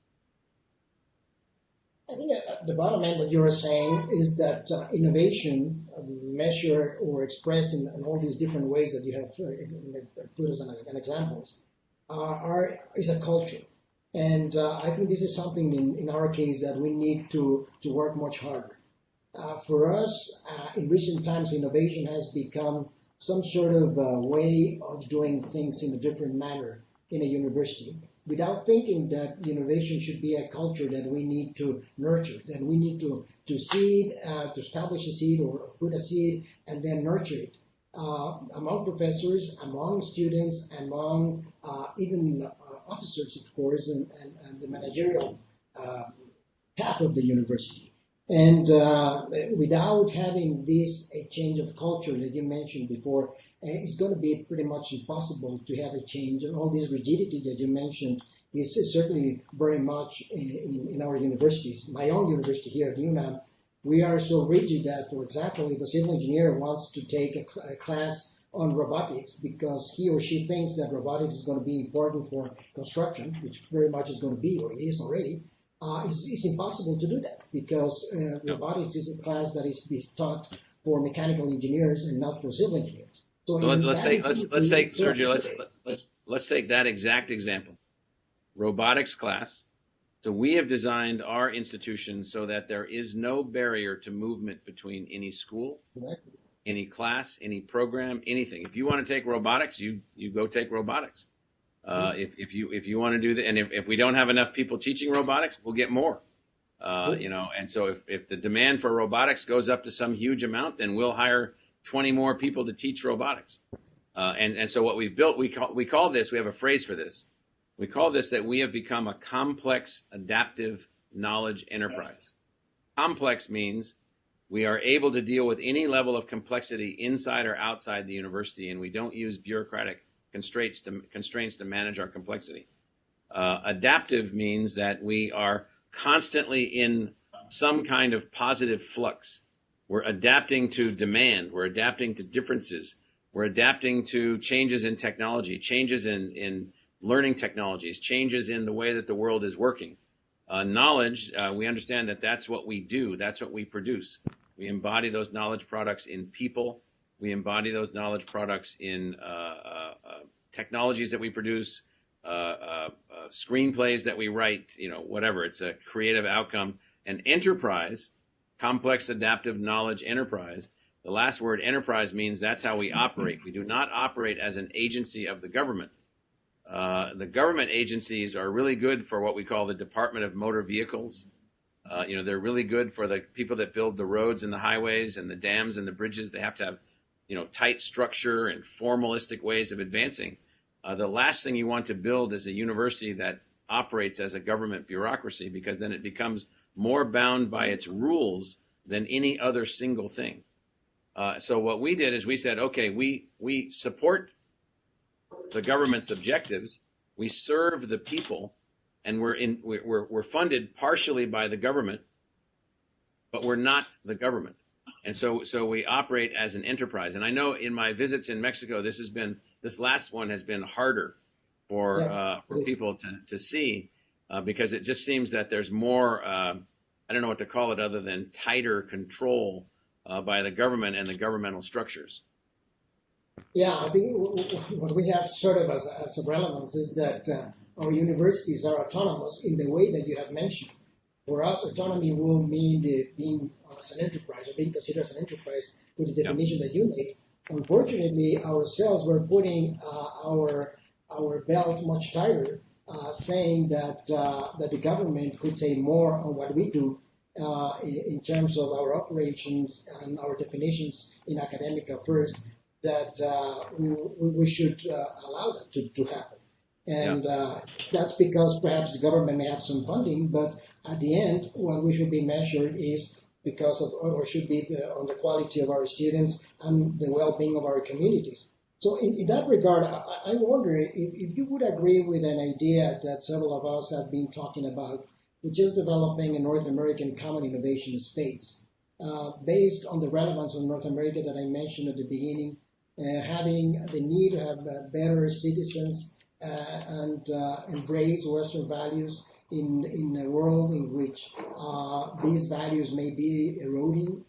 I think at the bottom end, what you were saying is that innovation, measured or expressed in all these different ways that you have put as an examples, is a culture. And I think this is something in our case that we need to work much harder. For us, in recent times, innovation has become some sort of way of doing things in a different manner in a university, without thinking that innovation should be a culture that we need to nurture, that we need to seed, to establish a seed or put a seed and then nurture it among professors, among students, among even officers, of course, and the managerial staff of the university. And without having this a change of culture that you mentioned before, it's going to be pretty much impossible to have a change. And all this rigidity that you mentioned is certainly very much in our universities. My own university here at UNAM, we are so rigid that, for example, if a civil engineer wants to take a class on robotics because he or she thinks that robotics is going to be important for construction, which very much is going to be, or it is already, it's impossible to do that because robotics is a class that is taught for mechanical engineers and not for civil engineers. So let's take Sergio. Let's take that exact example. Robotics class. So we have designed our institution so that there is no barrier to movement between any school, any class, any program, anything. If you want to take robotics, you go take robotics. If you want to do that, and if we don't have enough people teaching robotics, we'll get more. And so if the demand for robotics goes up to some huge amount, then we'll hire 20 more people to teach robotics. And so what we've built, we call this, we have a phrase for this. We call this that we have become a complex adaptive knowledge enterprise. Complex means we are able to deal with any level of complexity inside or outside the university, and we don't use bureaucratic constraints to manage our complexity. Adaptive means that we are constantly in some kind of positive flux. We're adapting to demand. We're adapting to differences. We're adapting to changes in technology, changes in learning technologies, changes in the way that the world is working. Knowledge, we understand that that's what we do. That's what we produce. We embody those knowledge products in people. We embody those knowledge products in technologies that we produce, screenplays that we write, whatever. It's a creative outcome. An enterprise, complex adaptive knowledge enterprise, the last word enterprise means that's how we operate. We do not operate as an agency of the government. The government agencies are really good for what we call the Department of Motor Vehicles. They're really good for the people that build the roads and the highways and the dams and the bridges. They have to have, tight structure and formalistic ways of advancing. The last thing you want to build is a university that operates as a government bureaucracy, because then it becomes more bound by its rules than any other single thing. So what we did is we said, okay, we support the government's objectives, we serve the people, and we're funded partially by the government, but we're not the government. And so we operate as an enterprise. And I know in my visits in Mexico, this last one has been harder for people to see, because it just seems that there's more, I don't know what to call it other than tighter control by the government and the governmental structures. Yeah, I think what we have sort of as a relevance is that our universities are autonomous in the way that you have mentioned. For us, autonomy will mean being as an enterprise, or being considered as an enterprise with the definition that you made. Unfortunately, ourselves, we're putting our belt much tighter, saying that the government could say more on what we do in terms of our operations and our definitions in academic affairs, that we should allow that to happen. And that's because perhaps the government may have some funding, but at the end, what we should be measured is because of, or should be on the quality of our students and the well-being of our communities. So in that regard, I wonder if you would agree with an idea that several of us have been talking about, which is developing a North American common innovation space, based on the relevance of North America that I mentioned at the beginning, having the need to have better citizens and embrace Western values in a world in which these values may be eroding.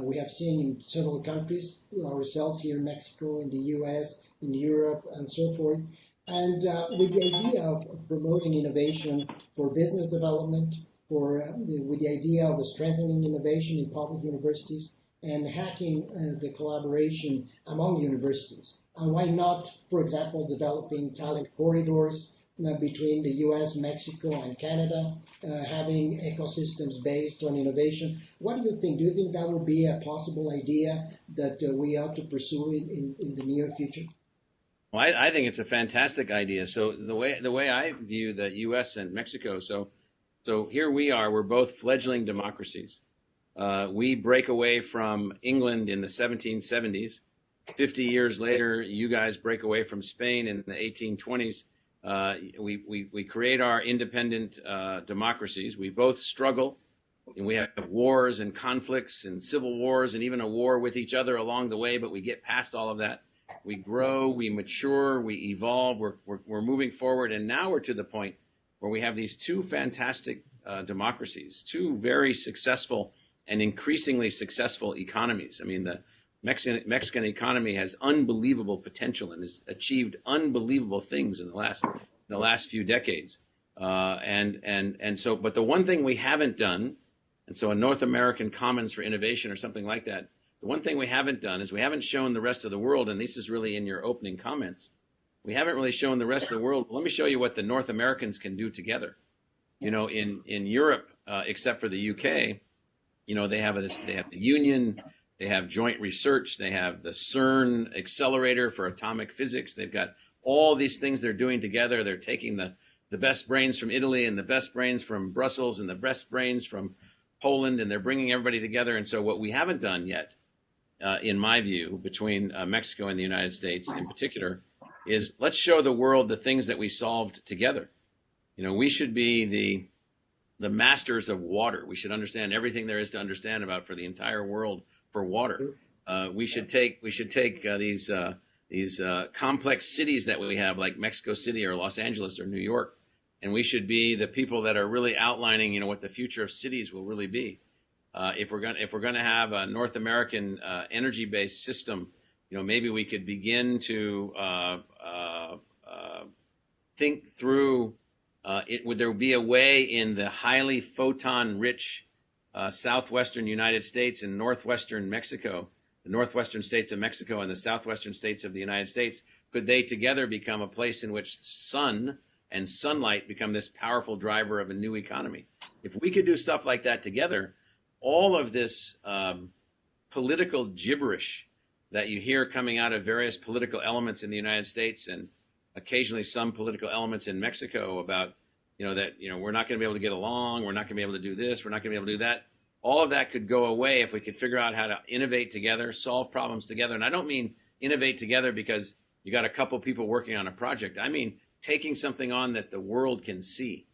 We have seen in several countries, ourselves here in Mexico, in the US, in Europe, and so forth. And with the idea of promoting innovation for business development, with the idea of strengthening innovation in public universities, and hacking the collaboration among universities. And why not, for example, developing talent corridors between the US, Mexico, and Canada, having ecosystems based on innovation? What do you think? Do you think that would be a possible idea that we ought to pursue in the near future? Well, I think it's a fantastic idea. So the way I view the US and Mexico, so here we are, we're both fledgling democracies. We break away from England in the 1770s, 50 years later, you guys break away from Spain in the 1820s. We create our independent democracies. We both struggle, and we have wars and conflicts and civil wars and even a war with each other along the way, but we get past all of that. We grow, we mature, we evolve, we're moving forward, and now we're to the point where we have these two fantastic democracies, two very successful and increasingly successful economies. I mean, the Mexican economy has unbelievable potential and has achieved unbelievable things in the last few decades. And so, but the one thing we haven't done, and so a North American Commons for Innovation or something like that, the one thing we haven't done is we haven't shown the rest of the world, and this is really in your opening comments, we haven't really shown the rest of the world. Let me show you what the North Americans can do together. You know, in Europe, except for the UK, you know, they have the Union. They have joint research. They have the CERN accelerator for atomic physics. They've got all these things they're doing together. They're taking the best brains from Italy and the best brains from Brussels and the best brains from Poland, and they're bringing everybody together. And so what we haven't done yet, in my view, between Mexico and the United States in particular, is let's show the world the things that we solved together. You know, we should be the masters of water. We should understand everything there is to understand about for the entire world for water. We should take these complex cities that we have, like Mexico City or Los Angeles or New York, and we should be the people that are really outlining, you know, what the future of cities will really be. If we're going to have a North American energy-based system, you know, maybe we could begin to think through. Would there be a way in the highly photon-rich southwestern United States and northwestern Mexico, the northwestern states of Mexico and the southwestern states of the United States, could they together become a place in which sun and sunlight become this powerful driver of a new economy? If we could do stuff like that together, all of this political gibberish that you hear coming out of various political elements in the United States and occasionally some political elements in Mexico about, you know, that, you know, we're not going to be able to get along, we're not going to be able to do this, we're not going to be able to do that. All of that could go away if we could figure out how to innovate together, solve problems together. And I don't mean innovate together because you got a couple people working on a project. I mean taking something on that the world can see,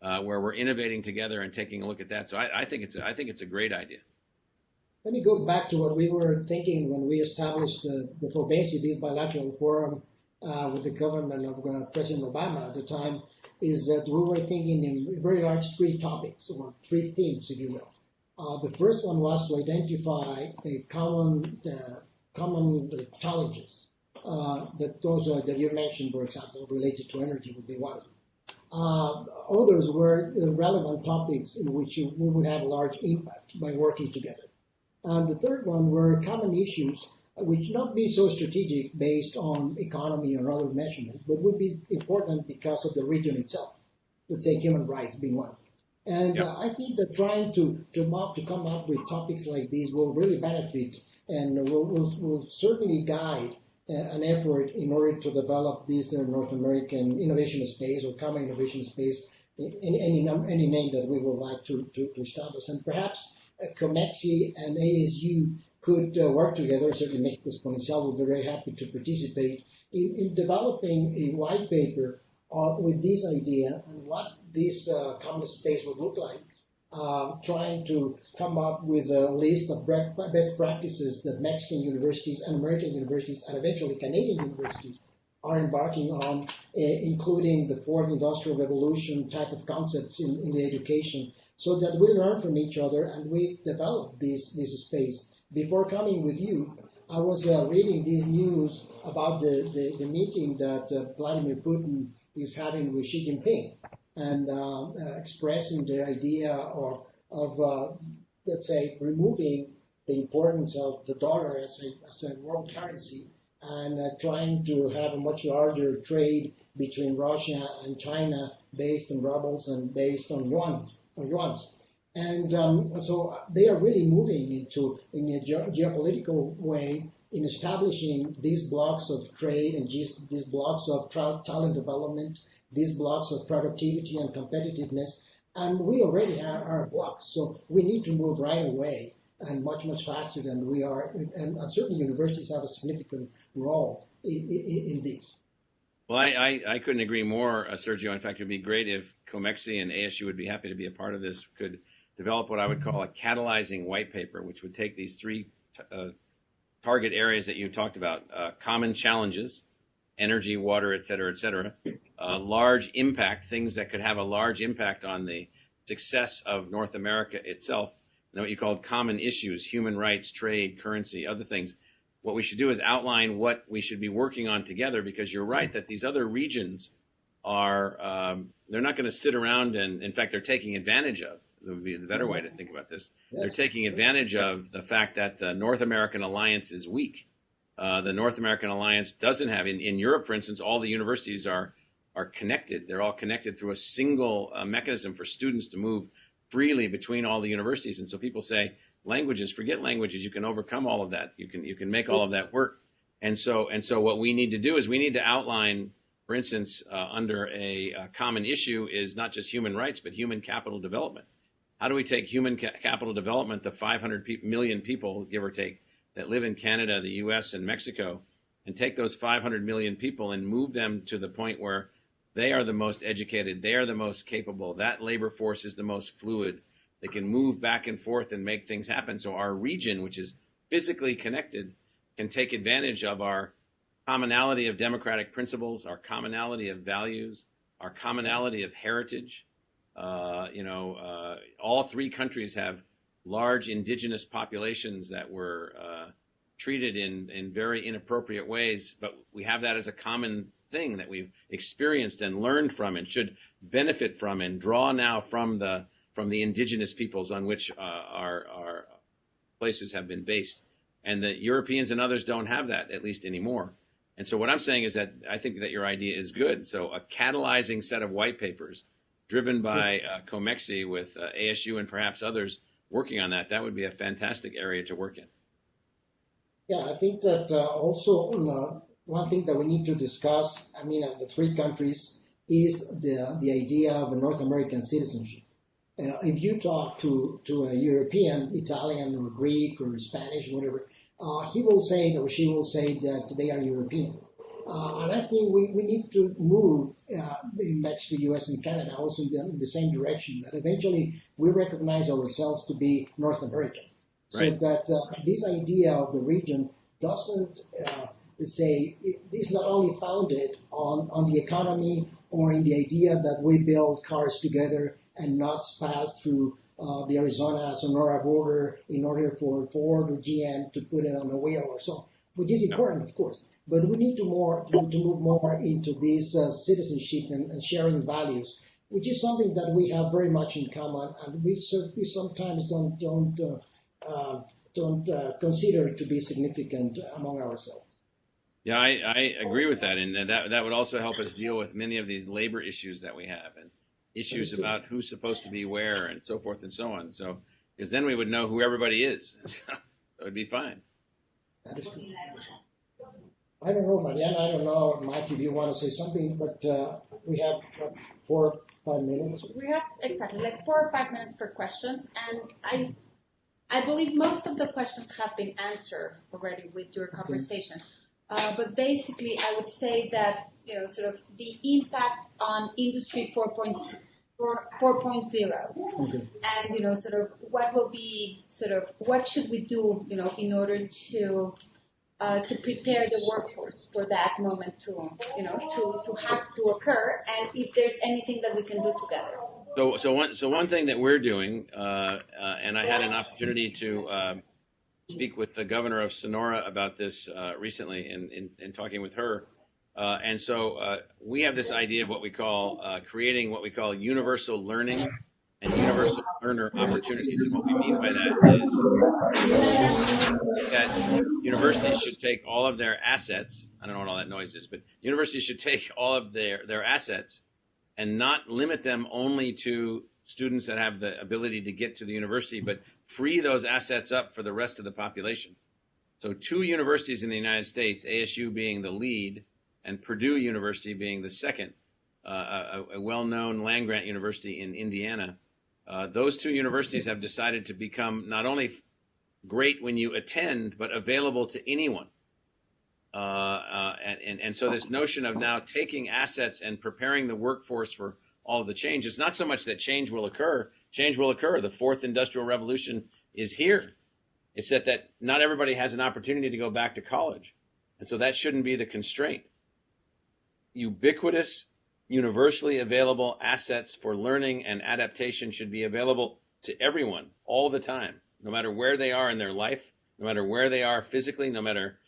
where we're innovating together and taking a look at that. So I think it's a great idea. Let me go back to what we were thinking when we established the COMEXI, this bilateral forum with the government of President Obama at the time, is that we were thinking in very large three topics, or three themes, if you will. The first one was to identify a common challenges that those that you mentioned, for example, related to energy would be one of them. Others were relevant topics in which we would have a large impact by working together. And the third one were common issues which not be so strategic based on economy or other measurements, but would be important because of the region itself. Let's say human rights being one. And I think that trying to come up with topics like these will really benefit and will certainly guide an effort in order to develop this North American innovation space or common innovation space, any name that we would like to establish. And perhaps COMEXI and ASU could work together. Certainly Mexico Exponencial would be very happy to participate in developing a white paper with this idea and what this common space would look like, trying to come up with a list of best practices that Mexican universities and American universities and eventually Canadian universities are embarking on, including the fourth industrial revolution type of concepts in the education, so that we learn from each other and we develop this space. Before coming with you, I was reading this news about the meeting that Vladimir Putin is having with Xi Jinping, and expressing their idea of let's say, removing the importance of the dollar as a world currency and trying to have a much larger trade between Russia and China based on rubles and based on yuans. And so they are really moving in a geopolitical way in establishing these blocks of trade and these blocks of talent development, these blocks of productivity and competitiveness. And we already have our blocks, so we need to move right away and much faster than we are. And certainly universities have a significant role in this. Well, I couldn't agree more, Sergio. In fact, it would be great if COMEXI and ASU would be happy to be a part of this, could develop what I would call a catalyzing white paper, which would take these three target areas that you talked about, common challenges, energy, water, et cetera, large impact, things that could have a large impact on the success of North America itself, and what you called common issues, human rights, trade, currency, other things. What we should do is outline what we should be working on together, because you're right that these other regions are, they're not going to sit around and, in fact, they're taking advantage of, would be the better way to think about this. They're taking advantage of the fact that the North American alliance is weak. The North American alliance doesn't have, in Europe, for instance, all the universities are connected. They're all connected through a single mechanism for students to move freely between all the universities. And so people say, languages, forget languages, you can overcome all of that. You can make all of that work. And so what we need to do is we need to outline, for instance, under a common issue is not just human rights, but human capital development. How do we take human capital development, the 500 million people, give or take, that live in Canada, the US, and Mexico, and take those 500 million people and move them to the point where they are the most educated, they are the most capable, that labor force is the most fluid, they can move back and forth and make things happen. So our region, which is physically connected, can take advantage of our commonality of democratic principles, our commonality of values, our commonality of heritage. All three countries have large indigenous populations that were treated in very inappropriate ways, but we have that as a common thing that we've experienced and learned from and should benefit from and draw now from the indigenous peoples on which our places have been based. And the Europeans and others don't have that, at least anymore. And so what I'm saying is that I think that your idea is good. So a catalyzing set of white papers driven by COMEXI with ASU and perhaps others working on that, that would be a fantastic area to work in. Yeah, I think that also one thing that we need to discuss, the three countries, is the idea of a North American citizenship. If you talk to a European, Italian or Greek or Spanish, whatever, he will say or she will say that they are European. And I think we need to move in Mexico, US, and Canada also in the same direction, that eventually we recognize ourselves to be North American. Right. So that this idea of the region doesn't is not only founded on the economy or in the idea that we build cars together and not pass through the Arizona-Sonora border in order for Ford or GM to put it on a wheel or so, which is important, of course. But we need to move more into this citizenship and sharing values, which is something that we have very much in common, and we sometimes don't consider to be significant among ourselves. Yeah, I agree with that, and that would also help us deal with many of these labor issues that we have, and issues about who's supposed to be where, and so forth and so on. So, because then we would know who everybody is, so it would be fine. That is true. I don't know, Mariana. I don't know, Mike, if you want to say something, but we have 4 or 5 minutes. We have exactly 4 or 5 minutes for questions, and I believe most of the questions have been answered already with your conversation. But basically, I would say that sort of the impact on Industry 4.0, Okay. and sort of what will be what should we do in order to prepare the workforce for that moment to have to occur, and if there's anything that we can do together. So one thing that we're doing, and I had an opportunity to speak with the governor of Sonora about this recently in talking with her. And so we have this idea of what we call creating what we call universal learning and universal learner opportunities. And what we mean by that is that universities should take all of their assets. I don't know what all that noise is, but universities should take all of their assets and not limit them only to students that have the ability to get to the university, but free those assets up for the rest of the population. So 2 universities in the United States, ASU being the lead and Purdue University being the second, a well-known land-grant university in Indiana, those 2 universities have decided to become not only great when you attend, but available to anyone. And so this notion of now taking assets and preparing the workforce for all of the change, it's not so much that change will occur. Change will occur. The fourth industrial revolution is here. It's that not everybody has an opportunity to go back to college. And so that shouldn't be the constraint. Ubiquitous, universally available assets for learning and adaptation should be available to everyone all the time, no matter where they are in their life, no matter where they are physically, no matter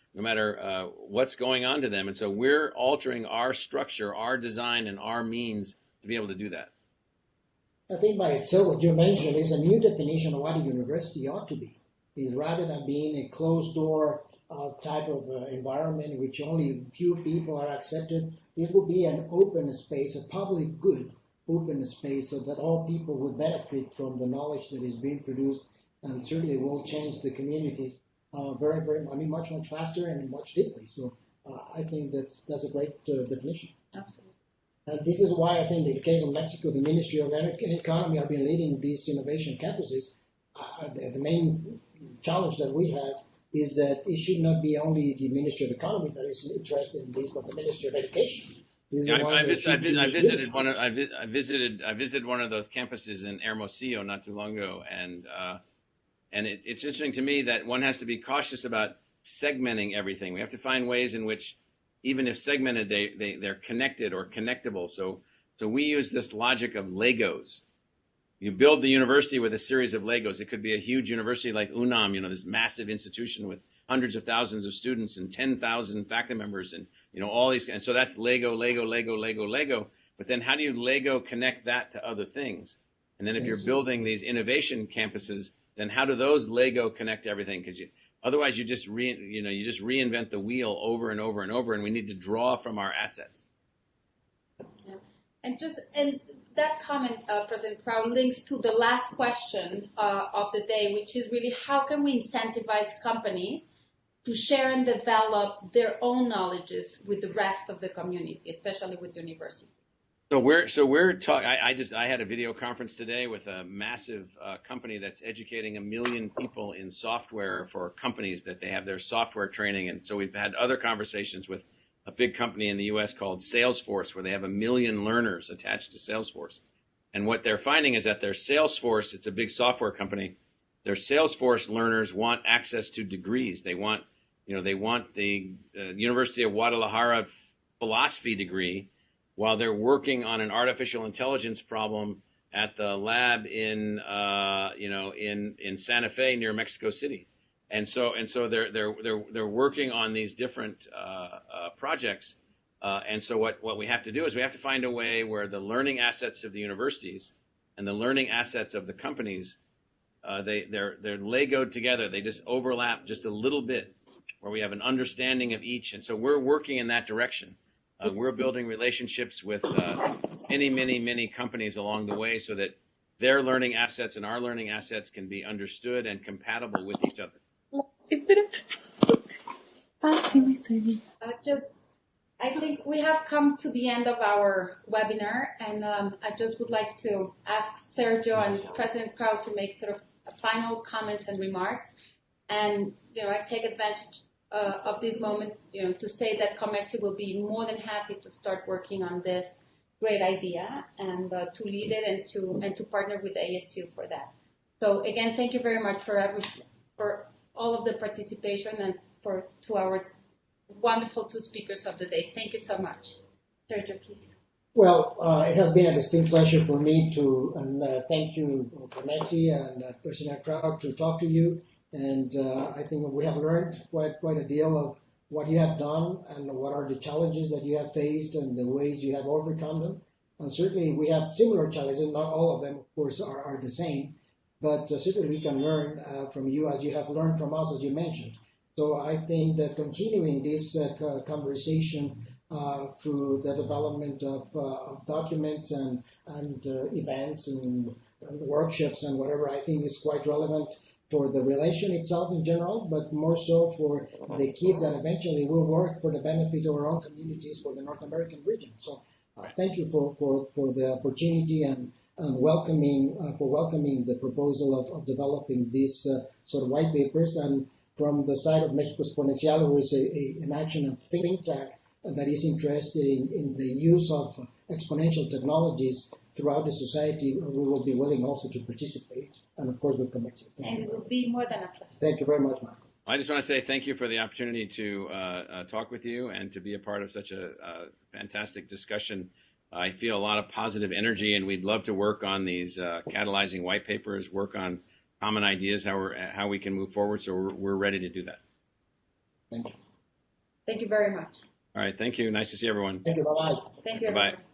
what's going on to them. And so we're altering our structure, our design, and our means to be able to do that. I think by itself, what you mentioned is a new definition of what a university ought to be. Is rather than being a closed-door type of environment in which only a few people are accepted, it will be an open space, a public good open space, so that all people would benefit from the knowledge that is being produced, and certainly will change the communities very, very, much faster and much deeply. So I think that's a great definition. Absolutely. And this is why I think in the case of Mexico, the Ministry of Economy have been leading these innovation campuses. The main challenge that we have is that it should not be only the Ministry of Economy that is interested in this, but the Ministry of Education. I visited one of those campuses in Hermosillo not too long ago, and it's interesting to me that one has to be cautious about segmenting everything. We have to find ways in which, even if segmented, they're connected or connectable. So we use this logic of Legos. You build the university with a series of Legos. It could be a huge university like UNAM, this massive institution with hundreds of thousands of students and 10,000 faculty members and, all these. And so that's Lego, Lego, Lego, Lego, Lego. But then how do you Lego connect that to other things? And then if you're building these innovation campuses, then how do those Lego connect to everything? Because otherwise you just reinvent the wheel over and over and over, and we need to draw from our assets. Yeah. And that comment, President Proud, links to the last question of the day, which is really how can we incentivize companies to share and develop their own knowledges with the rest of the community, especially with universities? So we're talking. I had a video conference today with a massive company that's educating 1 million people in software for companies that they have their software training. And so we've had other conversations with a big company in the U.S. called Salesforce, where they have 1 million learners attached to Salesforce. And what they're finding is that their Salesforce, it's a big software company, their Salesforce learners want access to degrees. They want the University of Guadalajara philosophy degree, while they're working on an artificial intelligence problem at the lab in Santa Fe near Mexico City. And so they're working on these different projects. And so what we have to do is we have to find a way where the learning assets of the universities and the learning assets of the companies, they're Legoed together. They just overlap just a little bit, where we have an understanding of each. And so we're working in that direction. We're building relationships with many companies along the way, so that their learning assets and our learning assets can be understood and compatible with each other. I think we have come to the end of our webinar, and I just would like to ask Sergio and President Proud to make sort of final comments and remarks. And I take advantage of this moment, to say that COMEXI will be more than happy to start working on this great idea and to lead it and to partner with ASU for that. So again, thank you very much for all of the participation and to our wonderful two speakers of the day. Thank you so much. Sergio, please. Well, it has been a distinct pleasure for me to thank you, COMEXI and President Proud, to talk to you. And I think we have learned quite a deal of what you have done and what are the challenges that you have faced and the ways you have overcome them. And certainly we have similar challenges. Not all of them, of course, are the same. But certainly we can learn from you as you have learned from us, as you mentioned. So I think that continuing this conversation through the development of documents and events and workshops and whatever, I think is quite relevant for the relation itself in general, but more so for the kids that eventually will work for the benefit of our own communities for the North American region. So thank you for the opportunity, and welcoming the proposal of developing these sort of white papers. And from the side of Mexico Exponencial, who is an action and think tank that is interested in the use of exponential technologies throughout the society, we will be willing also to participate, and of course with COMEXI. And it will be more than a pleasure. Thank you very much, Marco. I just want to say thank you for the opportunity to talk with you and to be a part of such a fantastic discussion. I feel a lot of positive energy, and we'd love to work on these catalyzing white papers, work on common ideas, how we can move forward. So we're ready to do that. Thank you. Thank you very much. All right. Thank you. Nice to see everyone. Thank you. Bye-bye. Thank you. Bye-bye. Everyone.